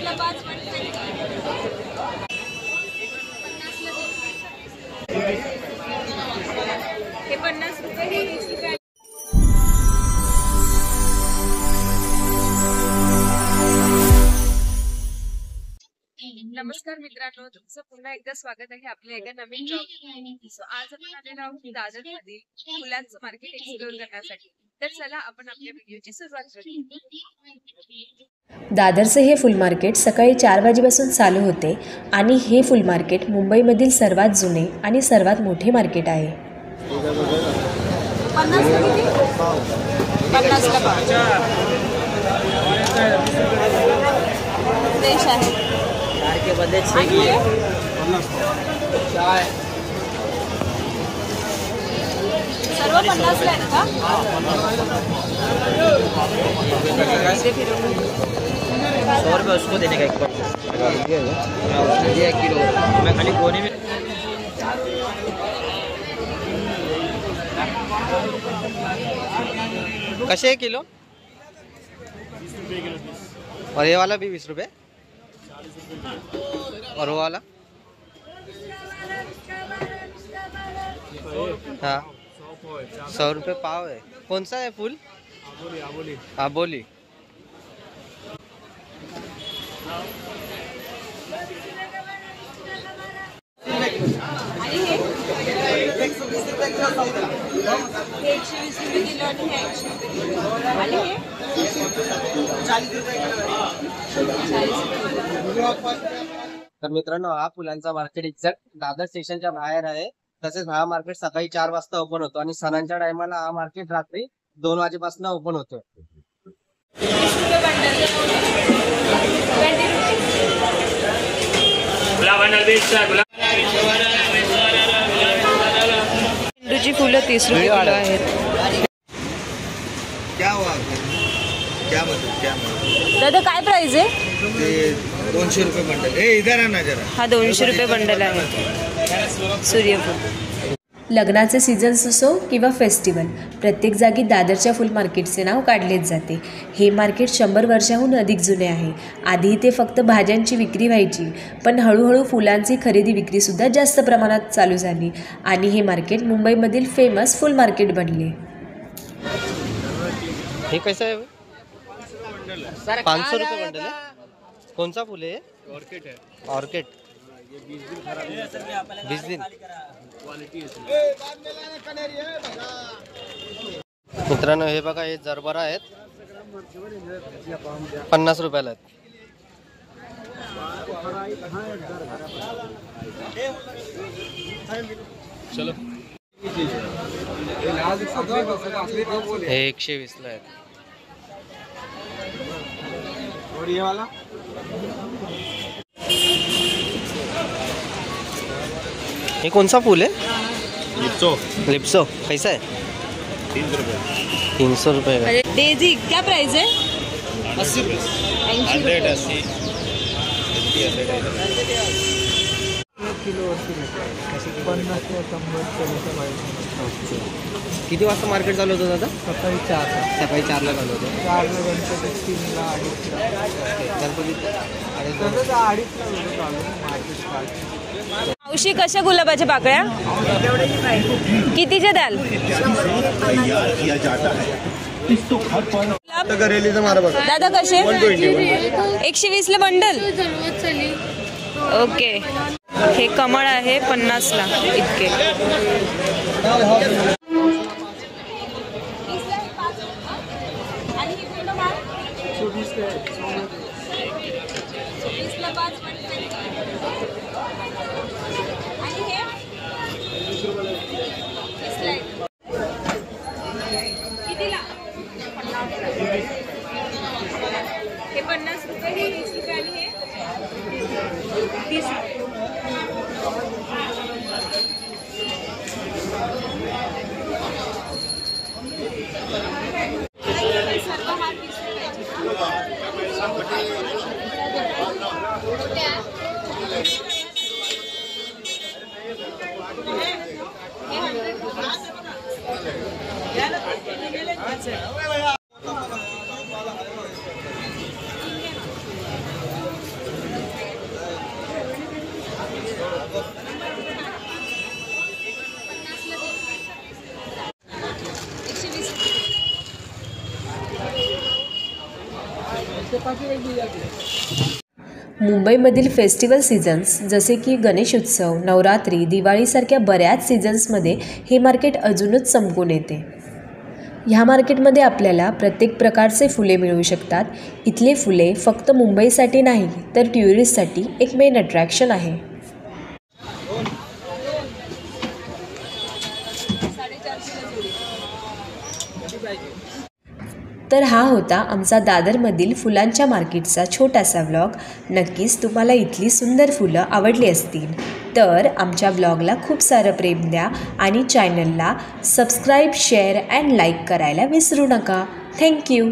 हे 50 रुपये, हे 20 रुपये. नमस्कार मित्रांनो, तुमचं पुन्हा एकदा स्वागत आहे आपल्या एका नवीन जॉब. आज आपण आलेलो आहोत दादर मध्ये फुलांचं मार्केट एक्सप्लोर करण्यासाठी. तर चला आपण आपल्या व्हिडिओची सुरुवात करूया. दादरचे हे फुल मार्केट सकाळी 4 वाजेपासून चालू होते आणि हे फुल मार्केट मुंबईमधील सर्वात जुने आणि सर्वात मोठे मार्केट आहे. 50 ला पाव. फ्रेश आहे. सर्व 50 ला आहेत का? 100 रुपये उसको देने का एक किलो. मैं खाली कोने में कसे है किलो? और ये वाला भी 20 रुपये. और वो वाला हाँ 100 रुपये पाव है. कौन सा है फूल? आबोली. आणि हे 120 रुपये किलो आणि हे 100 रुपये किलो. आणि हे 40 रुपये. तर मित्रांनो, हा फुलांचा मार्केट एक्झॅक्ट दादर स्टेशनच्या बाहेर आहे. तसेच हा मार्केट सकाळी 4 वाजता ओपन होतो आणि सणांच्या टायमाला हा मार्केट रात्री 2 वाजेपासून ओपन होतो. 20 रुपये बंडल. 20 रुपये. झेंडूची फुलं 30 रुपये किलो आहेत. क्या हुआ? क्या दादा काय प्राइस आहे? 200 रुपये बंडल. इधर आना जरा. हा 200 रुपये बंडल आहे सूर्यफूल. लग्नाचे सीझन्स असो किंवा फेस्टिवल, प्रत्येक जागी दादरच्या फुल मार्केटचे नाव काढलेच जाते. हे मार्केट 100 वर्षाहून अधिक जुने आहे. आधी इथे फक्त भाज्यांची विक्री व्हायची, पण हळूहळू फुलांची खरेदी विक्रीसुद्धा जास्त प्रमाणात चालू झाली आणि हे मार्केट मुंबईमधील फेमस फुल मार्केट बनले. हे कैसा है? 500 रुपये बंडल है. कौन सा फूल है? ऑर्किड है. ऑर्किड 20 दिन. मित्रांनो, हे बघा, हे जरबरा आहेत. 50 रुपयाला आहेत. चलो, हे 120 ला आहेत. और ये वाला ये कौन सा फूल है? लिप्सो. कैसा है? 300 रुपये. 300 रुपये का. डेजी क्या प्राइस है? 80 रुपये. 180 किलो. 50 किती वाजता मार्केट चालू होतं दादा? सकाळी 4. सकाळी 4ला चालू होतं. 4ला गणपती, 3ला, 2:30ला. गणपती 2:30ला चालू मार्केट स्टार्ट. मावशी, कशा गुलाबाच्या पाकळ्या कितीच्या द्याल? दादा कसे? 120 ला बंडल. ओके. हे कमळ आहे 50 ला इतके. हे 50 रुपये, हे 20 रुपये आणि हे 30 रुपये. सर्व हा 30 रुपये. मुंबईमधील फेस्टिवल सीझन्स जसे की गणेशोत्सव, नवरात्री, दिवाळीसारख्या बऱ्याच सीझन्समध्ये हे मार्केट अजूनच चमकून येते. ह्या मार्केटमध्ये आपल्याला प्रत्येक प्रकारचे फुले मिळू शकतात. इथले फुले फक्त मुंबईसाठी नाही तर टुरिस्टसाठी एक मेन अट्रॅक्शन आहे. तर हा होता आमचा दादरमधील फुलांच्या मार्केटचा छोटासा व्लॉग. नक्कीच तुम्हाला इथली सुंदर फुलं आवडली असतील तर आमच्या व्लॉगला खूप सारं प्रेम द्या आणि चॅनलला सबस्क्राईब, शेअर अँड लाईक करायला विसरू नका. थँक्यू.